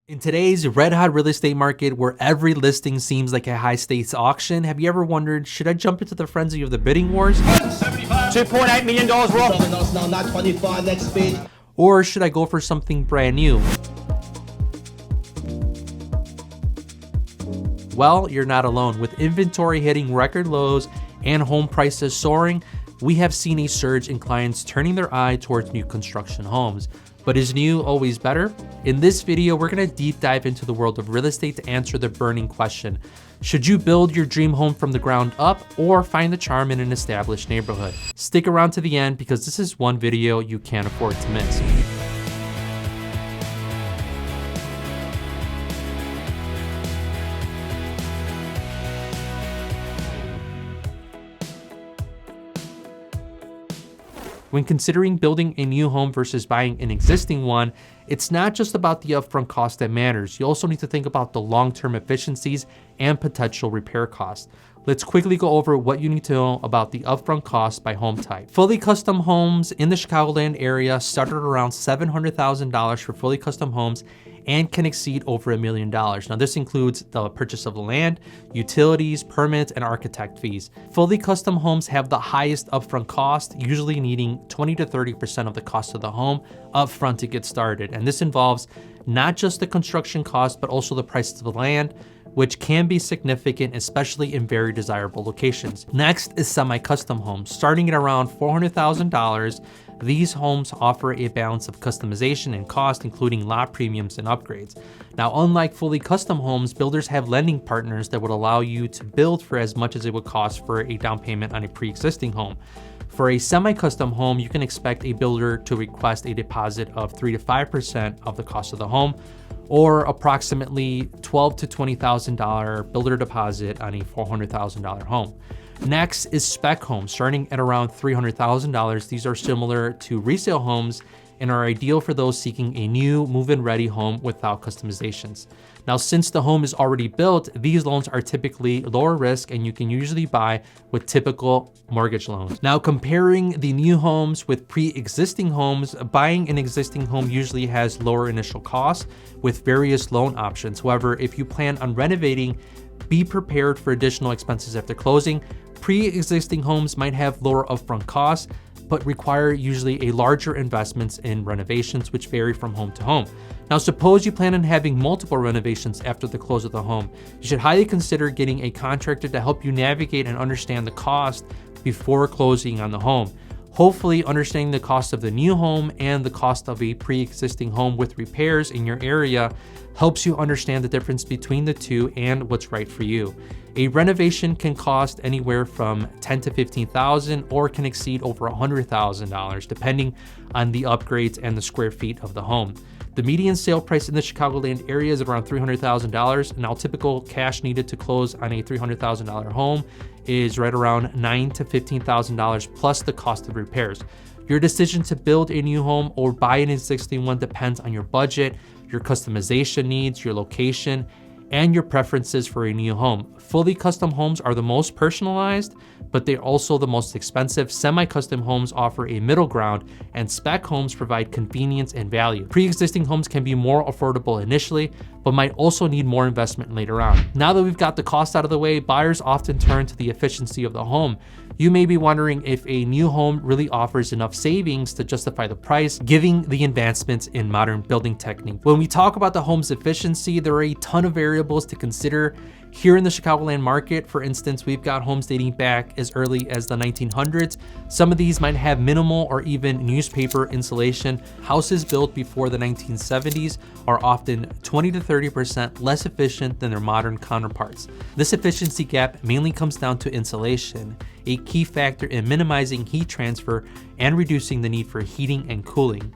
In today's red hot real estate market where every listing seems like a high stakes auction, have you ever wondered, should I jump into the frenzy of the bidding wars? $2.8 million worth. Now, not 25, next bid. Or should I go for something brand new? Well, you're not alone. With inventory hitting record lows and home prices soaring, we have seen a surge in clients turning their eye towards new construction homes. But is new always better? In this video, we're gonna deep dive into the world of real estate to answer the burning question. Should you build your dream home from the ground up or find the charm in an established neighborhood? Stick around to the end because this is one video you can't afford to miss. When considering building a new home versus buying an existing one, it's not just about the upfront cost that matters. You also need to think about the long-term efficiencies and potential repair costs. Let's quickly go over what you need to know about the upfront cost by home type. Fully custom homes in the Chicagoland area start at around $700,000 for fully custom homes and can exceed over $1 million. Now this includes the purchase of the land, utilities, permits, and architect fees. Fully custom homes have the highest upfront cost, usually needing 20 to 30% of the cost of the home upfront to get started. And this involves not just the construction cost, but also the price of the land, which can be significant, especially in very desirable locations. Next is semi-custom homes. Starting at around $400,000, these homes offer a balance of customization and cost, including lot premiums and upgrades. Now, unlike fully custom homes, builders have lending partners that would allow you to build for as much as it would cost for a down payment on a pre-existing home. For a semi-custom home, you can expect a builder to request a deposit of 3 to 5% of the cost of the home, or approximately $12,000 to $20,000 builder deposit on a $400,000 home. Next is spec homes, starting at around $300,000. These are similar to resale homes and are ideal for those seeking a new move-in ready home without customizations. Now, since the home is already built, these loans are typically lower risk and you can usually buy with typical mortgage loans. Now, comparing the new homes with pre-existing homes, buying an existing home usually has lower initial costs with various loan options. However, if you plan on renovating, be prepared for additional expenses after closing. Pre-existing homes might have lower upfront costs, but require usually a larger investments in renovations, which vary from home to home. Now, suppose you plan on having multiple renovations after the close of the home. You should highly consider getting a contractor to help you navigate and understand the cost before closing on the home. Hopefully, understanding the cost of the new home and the cost of a pre-existing home with repairs in your area helps you understand the difference between the two and what's right for you. A renovation can cost anywhere from $10,000 to $15,000 or can exceed over $100,000 depending on the upgrades and the square feet of the home. The median sale price in the Chicagoland area is around $300,000. Now, typical cash needed to close on a $300,000 home is right around $9,000 to $15,000 plus the cost of repairs. Your decision to build a new home or buy an existing one depends on your budget, your customization needs, your location, and your preferences for a new home. Fully custom homes are the most personalized, but they're also the most expensive. Semi-custom homes offer a middle ground, and spec homes provide convenience and value. Pre-existing homes can be more affordable initially, but might also need more investment later on. Now that we've got the cost out of the way, buyers often turn to the efficiency of the home. You may be wondering if a new home really offers enough savings to justify the price, given the advancements in modern building technique. When we talk about the home's efficiency, there are a ton of variables to consider. Here in the Chicagoland market, for instance, we've got homes dating back as early as the 1900s. Some of these might have minimal or even newspaper insulation. Houses built before the 1970s are often 20 to 30% less efficient than their modern counterparts. This efficiency gap mainly comes down to insulation, a key factor in minimizing heat transfer and reducing the need for heating and cooling.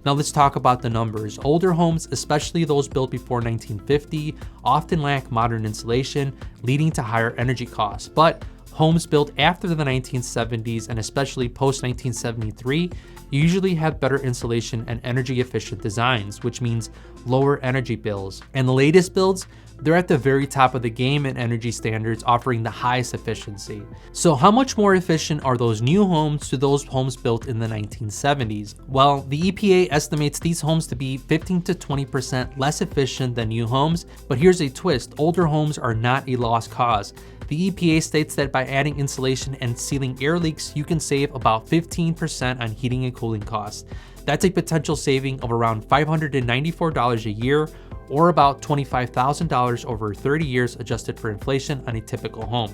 Now let's talk about the numbers. Older homes, especially those built before 1950, often lack modern insulation, leading to higher energy costs. But Homes built after the 1970s and especially post 1973 usually have better insulation and energy efficient designs, which means lower energy bills. And the latest builds, they're at the very top of the game in energy standards, offering the highest efficiency. So how much more efficient are those new homes to those homes built in the 1970s? Well, the EPA estimates these homes to be 15 to 20% less efficient than new homes, but here's a twist: older homes are not a lost cause. The EPA states that by adding insulation and sealing air leaks, you can save about 15% on heating and cooling costs. That's a potential saving of around $594 a year, or about $25,000 over 30 years adjusted for inflation on a typical home.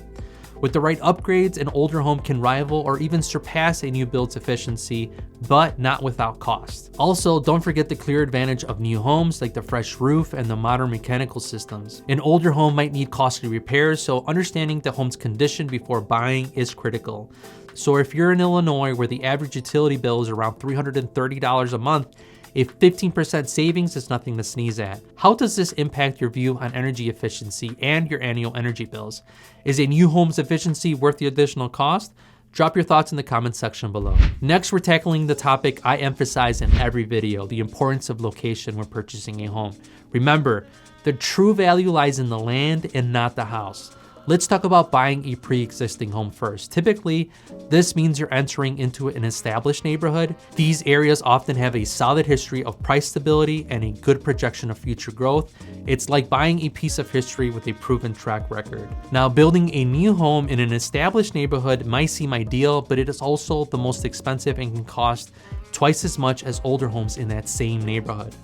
With the right upgrades, an older home can rival or even surpass a new build's efficiency, but not without cost. Also, don't forget the clear advantage of new homes like the fresh roof and the modern mechanical systems. An older home might need costly repairs, so understanding the home's condition before buying is critical. So if you're in Illinois where the average utility bill is around $330 a month, a 15% savings is nothing to sneeze at. How does this impact your view on energy efficiency and your annual energy bills? Is a new home's efficiency worth the additional cost? Drop your thoughts in the comments section below. Next, we're tackling the topic I emphasize in every video, the importance of location when purchasing a home. Remember, the true value lies in the land and not the house. Let's talk about buying a pre-existing home first. Typically, this means you're entering into an established neighborhood. These areas often have a solid history of price stability and a good projection of future growth. It's like buying a piece of history with a proven track record. Now, building a new home in an established neighborhood might seem ideal, but it is also the most expensive and can cost twice as much as older homes in that same neighborhood.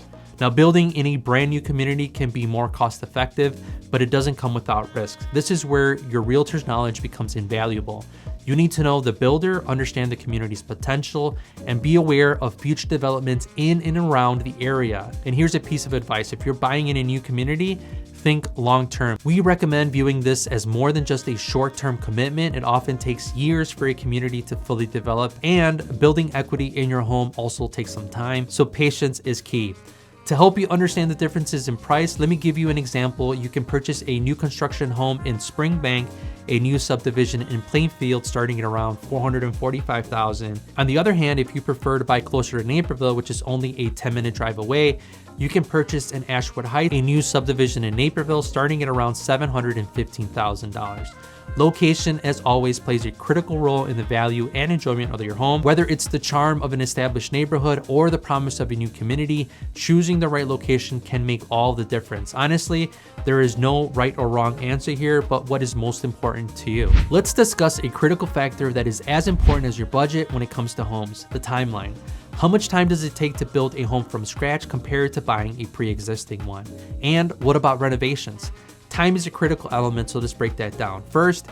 Now, building in a brand new community can be more cost effective, but it doesn't come without risks. This is where your realtor's knowledge becomes invaluable. You need to know the builder, understand the community's potential, and be aware of future developments in and around the area. And here's a piece of advice: if you're buying in a new community, think long-term. We recommend viewing this as more than just a short-term commitment. It often takes years for a community to fully develop, and building equity in your home also takes some time, so patience is key. To help you understand the differences in price, let me give you an example. You can purchase a new construction home in Springbank, a new subdivision in Plainfield, starting at around $445,000. On the other hand, if you prefer to buy closer to Naperville, which is only a 10-minute drive away, you can purchase in Ashwood Heights, a new subdivision in Naperville, starting at around $715,000. Location, as always, plays a critical role in the value and enjoyment of your home. Whether it's the charm of an established neighborhood or the promise of a new community, choosing the right location can make all the difference. Honestly, there is no right or wrong answer here, but what is most important to you. Let's discuss a critical factor that is as important as your budget when it comes to homes: the timeline. How much time does it take to build a home from scratch compared to buying a pre-existing one? And what about renovations? Time is a critical element, so let's break that down. First,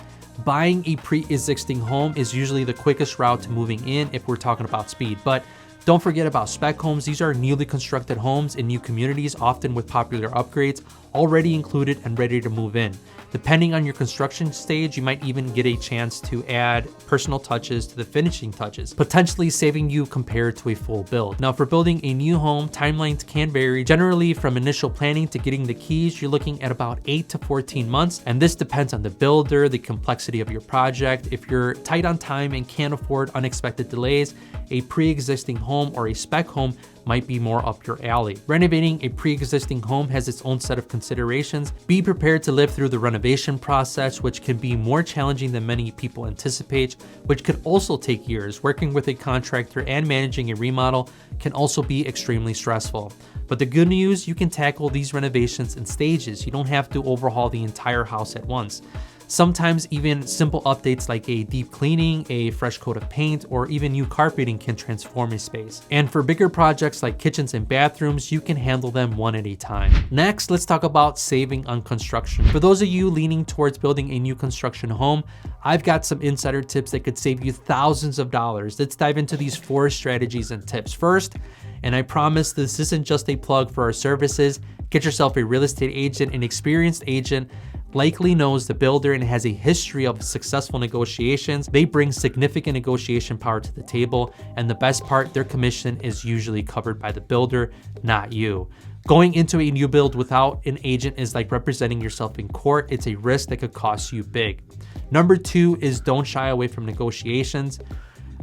buying a pre-existing home is usually the quickest route to moving in if we're talking about speed, but don't forget about spec homes. These are newly constructed homes in new communities, often with popular upgrades already included and ready to move in. Depending on your construction stage, you might even get a chance to add personal touches to the finishing touches, potentially saving you compared to a full build. Now, for building a new home, timelines can vary. Generally, from initial planning to getting the keys, you're looking at about 8 to 14 months, and this depends on the builder, the complexity of your project. If you're tight on time and can't afford unexpected delays, a pre-existing home or a spec home might be more up your alley. Renovating a pre-existing home has its own set of considerations. Be prepared to live through the renovation process, which can be more challenging than many people anticipate, which could also take years. Working with a contractor and managing a remodel can also be extremely stressful. But the good news, you can tackle these renovations in stages. You don't have to overhaul the entire house at once. Sometimes even simple updates like a deep cleaning, a fresh coat of paint, or even new carpeting can transform a space. And for bigger projects like kitchens and bathrooms, you can handle them one at a time. Next, let's talk about saving on construction. For those of you leaning towards building a new construction home, I've got some insider tips that could save you thousands of dollars. Let's dive into these 4 strategies and tips. First, and I promise this isn't just a plug for our services, get yourself a real estate agent. An experienced agent likely knows the builder and has a history of successful negotiations. They bring significant negotiation power to the table, and the best part, their commission is usually covered by the builder, not you. Going into a new build without an agent is like representing yourself in court. It's a risk that could cost you big. Number 2 is don't shy away from negotiations.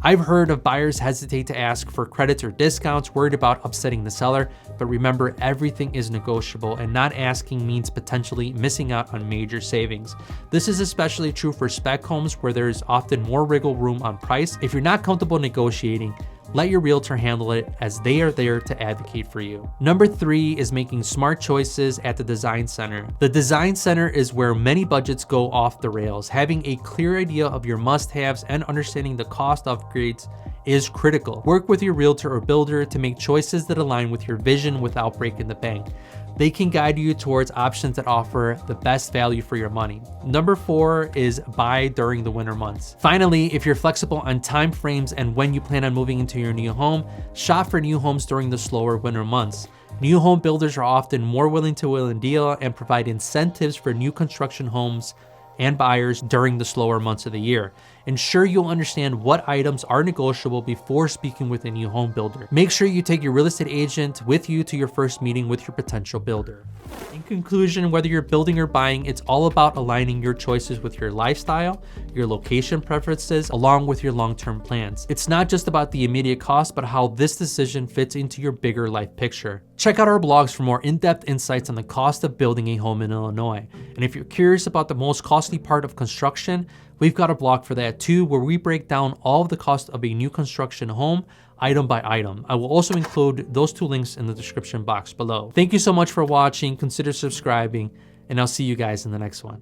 I've heard of buyers hesitate to ask for credits or discounts, worried about upsetting the seller, but remember, everything is negotiable, and not asking means potentially missing out on major savings. This is especially true for spec homes, where there is often more wiggle room on price. If you're not comfortable negotiating, let your realtor handle it, as they are there to advocate for you. Number 3 is making smart choices at the design center. The design center is where many budgets go off the rails. Having a clear idea of your must-haves and understanding the cost upgrades is critical. Work with your realtor or builder to make choices that align with your vision without breaking the bank. They can guide you towards options that offer the best value for your money. Number 4 is buy during the winter months. Finally, if you're flexible on time frames and when you plan on moving into your new home, shop for new homes during the slower winter months. New home builders are often more willing to wheel and deal and provide incentives for new construction homes and buyers during the slower months of the year. Ensure you'll understand what items are negotiable before speaking with a new home builder. Make sure you take your real estate agent with you to your first meeting with your potential builder. In conclusion, whether you're building or buying, it's all about aligning your choices with your lifestyle, your location preferences, along with your long-term plans. It's not just about the immediate cost, but how this decision fits into your bigger life picture. Check out our blogs for more in-depth insights on the cost of building a home in Illinois. And if you're curious about the most costly part of construction, we've got a blog for that too, where we break down all of the cost of a new construction home, item by item. I will also include those 2 links in the description box below. Thank you so much for watching. Consider subscribing, and I'll see you guys in the next one.